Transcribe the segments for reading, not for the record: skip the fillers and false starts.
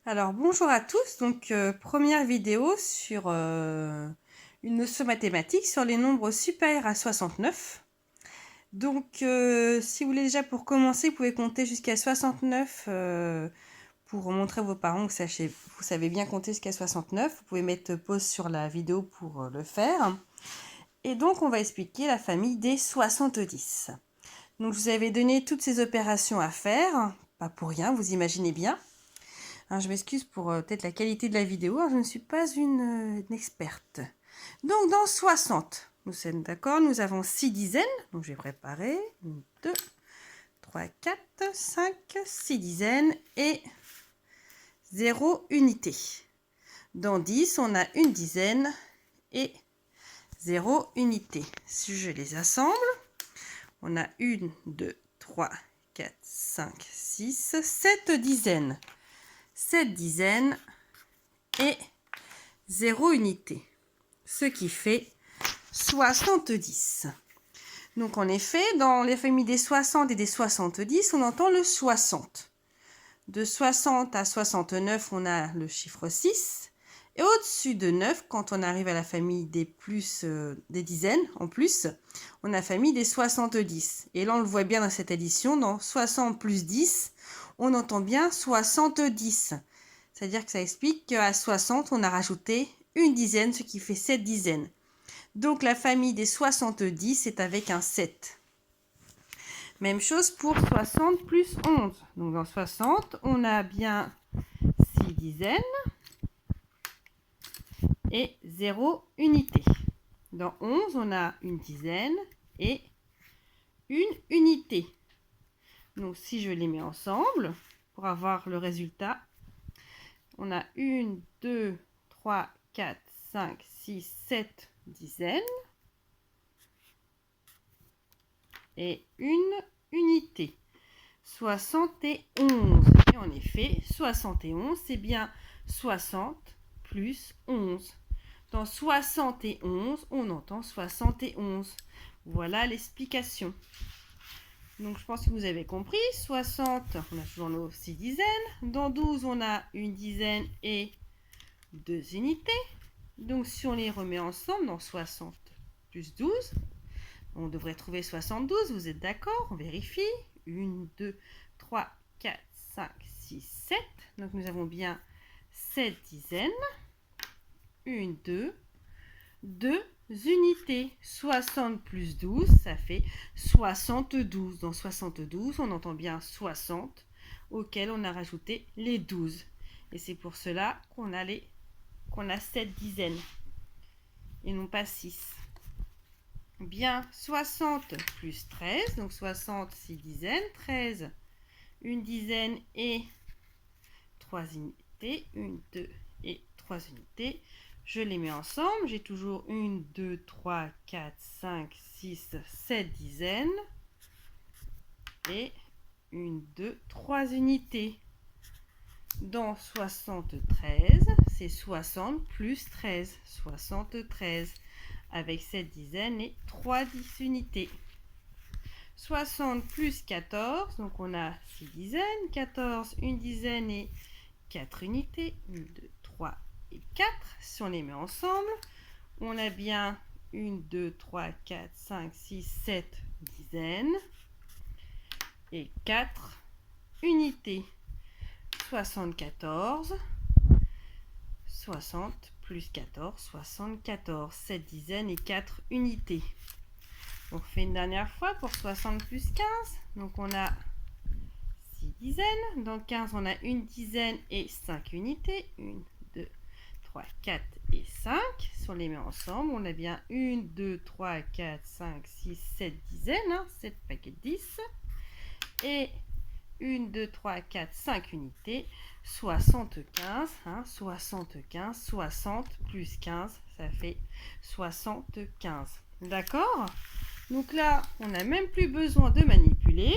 Alors bonjour à tous, donc première vidéo sur une notion mathématique sur les nombres supérieurs à 69. Donc si vous voulez déjà pour commencer, vous pouvez compter jusqu'à 69 pour montrer à vos parents que vous savez bien compter jusqu'à 69. Vous pouvez mettre pause sur la vidéo pour le faire. Et donc on va expliquer la famille des 70. Donc je vous avais donné toutes ces opérations à faire, pas pour rien, vous imaginez bien. Alors, je m'excuse pour peut-être la qualité de la vidéo, je ne suis pas une experte. Donc dans 60, nous sommes d'accord, nous avons 6 dizaines, donc j'ai préparé 1, 2, 3, 4, 5, 6 dizaines et 0 unité. Dans 10, on a une dizaine et 0 unité. Si je les assemble, on a 1, 2, 3, 4, 5, 6, 7 dizaines. 7 dizaines et 0 unité, ce qui fait 70. Donc en effet, dans les familles des 60 et des 70, on entend le 60. De 60 à 69, on a le chiffre 6. Et au-dessus de 9, quand on arrive à la famille des plus, des dizaines en plus, on a la famille des 70. Et là, on le voit bien dans cette addition, dans 60 plus 10, on entend bien 70. C'est-à-dire que ça explique qu'à 60, on a rajouté une dizaine, ce qui fait 7 dizaines. Donc la famille des 70 est avec un 7. Même chose pour 60 plus 11. Donc dans 60, on a bien 6 dizaines et 0 unité. Dans 11, on a une dizaine et une unité. Donc si je les mets ensemble, pour avoir le résultat, on a 1, 2, 3, 4, 5, 6, 7 dizaines et une unité. 71. Et en effet, 71, c'est bien 60 plus 11. Dans 71, on entend 71. Voilà l'explication. Donc je pense que vous avez compris. 60, on a toujours nos 6 dizaines. Dans 12, on a une dizaine et 2 unités. Donc si on les remet ensemble, dans 60 plus 12, on devrait trouver 72, vous êtes d'accord? On vérifie. 1, 2, 3, 4, 5, 6, 7. Donc nous avons bien 7 dizaines. 1, 2, 2 unités. 60 plus 12, ça fait 72. Dans 72, on entend bien 60, auquel on a rajouté les 12. Et c'est pour cela qu'on a 7 dizaines et non pas 6. Bien, 60 plus 13, donc 60, 6 dizaines, 13, une dizaine et 3 unités, 1, 2 et 3 unités. Je les mets ensemble, j'ai toujours 1, 2, 3, 4, 5, 6, 7 dizaines et 1, 2, 3 unités. Dans 73, c'est 60 plus 13, 73, avec 7 dizaines et 3 unités. 60 plus 14, donc on a 6 dizaines, 14, une dizaine et 4 unités, 1, 2, 3 et 4. Si on les met ensemble, on a bien 1, 2, 3, 4, 5, 6, 7 dizaines et 4 unités. 74, 60 plus 14, 74, 7 dizaines et 4 unités. On fait une dernière fois pour 60 plus 15. Donc on a 6 dizaines. Dans 15, on a une dizaine et 5 unités. 1, 2, 3, 4 et 5. Si on les met ensemble, on a bien 1, 2, 3, 4, 5, 6, 7 dizaines. 7 paquets de 10. Et 1, 2, 3, 4, 5 unités. 75. 75. 60 plus 15, ça fait 75. D'accord ? Donc là, on n'a même plus besoin de manipuler.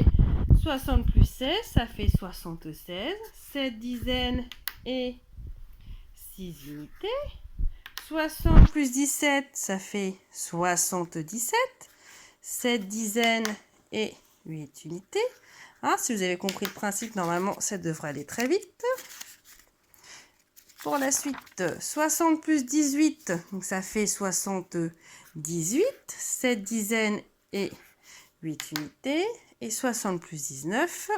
60 plus 16, ça fait 76. 7 dizaines et 6 unités. 60 plus 17, ça fait 77. 7 dizaines et 8 unités. Si vous avez compris le principe, normalement, ça devrait aller très vite. Pour la suite, 60 plus 18, donc ça fait 78. 7 dizaines et 8 unités. Et 60 plus 19.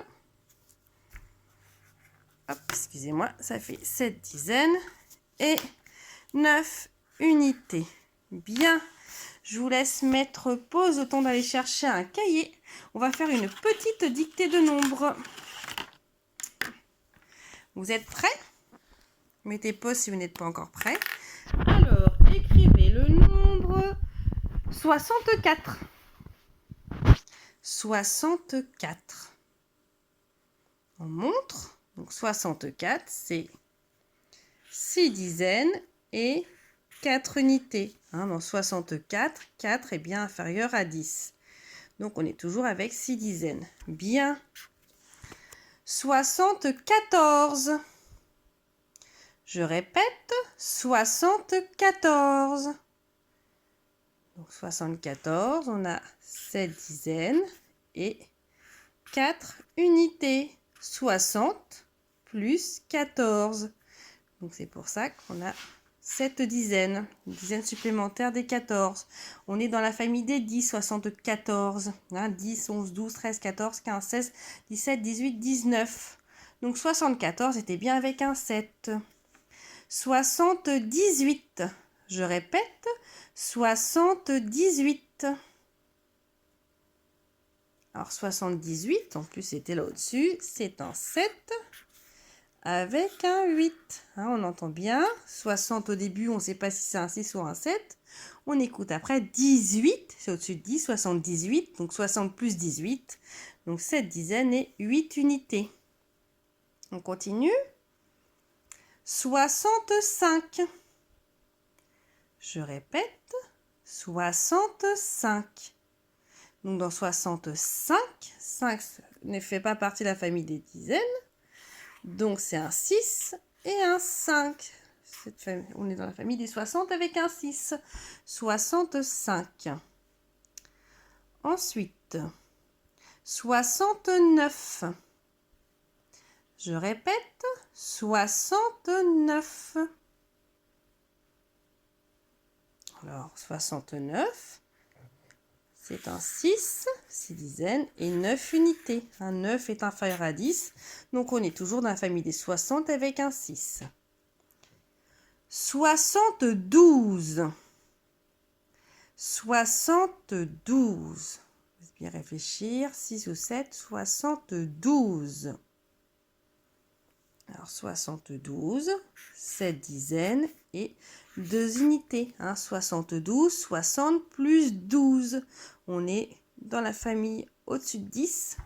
Hop, excusez-moi, ça fait 7 dizaines et 9 unités. Bien, je vous laisse mettre pause, le temps d'aller chercher un cahier. On va faire une petite dictée de nombres. Vous êtes prêts? Mettez pause si vous n'êtes pas encore prêts. Alors, écrivez le nombre 64. 64. On montre. Donc 64, c'est 6 dizaines et 4 unités. Dans 64, 4 est bien inférieur à 10. Donc on est toujours avec 6 dizaines. Bien. 74. Je répète, 74. Donc 74, on a 7 dizaines et 4 unités. 60 plus 14. Donc c'est pour ça qu'on a 7 dizaines, une dizaine supplémentaire des 14. On est dans la famille des 10, 74. 10, 11, 12, 13, 14, 15, 16, 17, 18, 19. Donc 74 était bien avec un 7. 78. Je répète, 78. Alors 78, en plus c'était là au-dessus, c'est un 7 avec un 8. On entend bien, 60 au début, on ne sait pas si c'est un 6 ou un 7. On écoute après 18, c'est au-dessus de 10, 78, donc 60 plus 18. Donc 7 dizaines et 8 unités. On continue. 65. Je répète, 65. Donc dans 65, 5 ne fait pas partie de la famille des dizaines. Donc c'est un 6 et un 5. On est dans la famille des 60 avec un 6. 65. Ensuite, 69. Je répète, 69. Alors 69. C'est un 6, 6 dizaines et 9 unités. Un 9 est inférieur à 10. Donc, on est toujours dans la famille des 60 avec un 6. 72. 72. Bien réfléchir. 6 ou 7, 72. Alors, 72, 7 dizaines et 2 unités. 72, 60 plus 12. On est dans la famille au-dessus de 10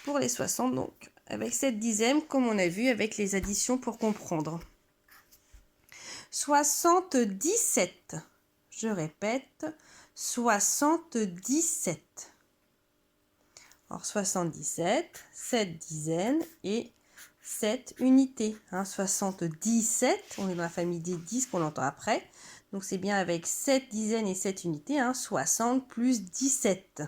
pour les 60, donc avec 7 dizaines, comme on a vu avec les additions pour comprendre. 77. Je répète, 77. Alors, 77, 7 dizaines et 7 unités. 77, on est dans la famille des 10 qu'on entend après. Donc c'est bien avec 7 dizaines et 7 unités. 60 plus 17.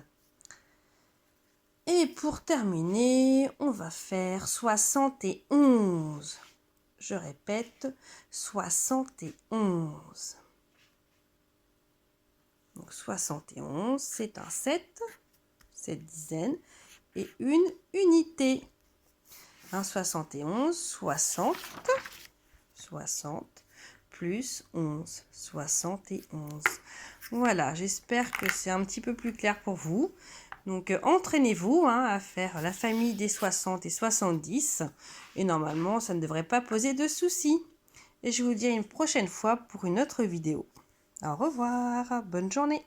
Et pour terminer, on va faire 71. Je répète, 71. Donc 71, c'est un 7, 7 dizaines et une unité. 71, 60, 60 plus 11, 71. Voilà, j'espère que c'est un petit peu plus clair pour vous. Donc, entraînez-vous à faire la famille des 60 et 70. Et normalement, ça ne devrait pas poser de soucis. Et je vous dis à une prochaine fois pour une autre vidéo. Au revoir, bonne journée.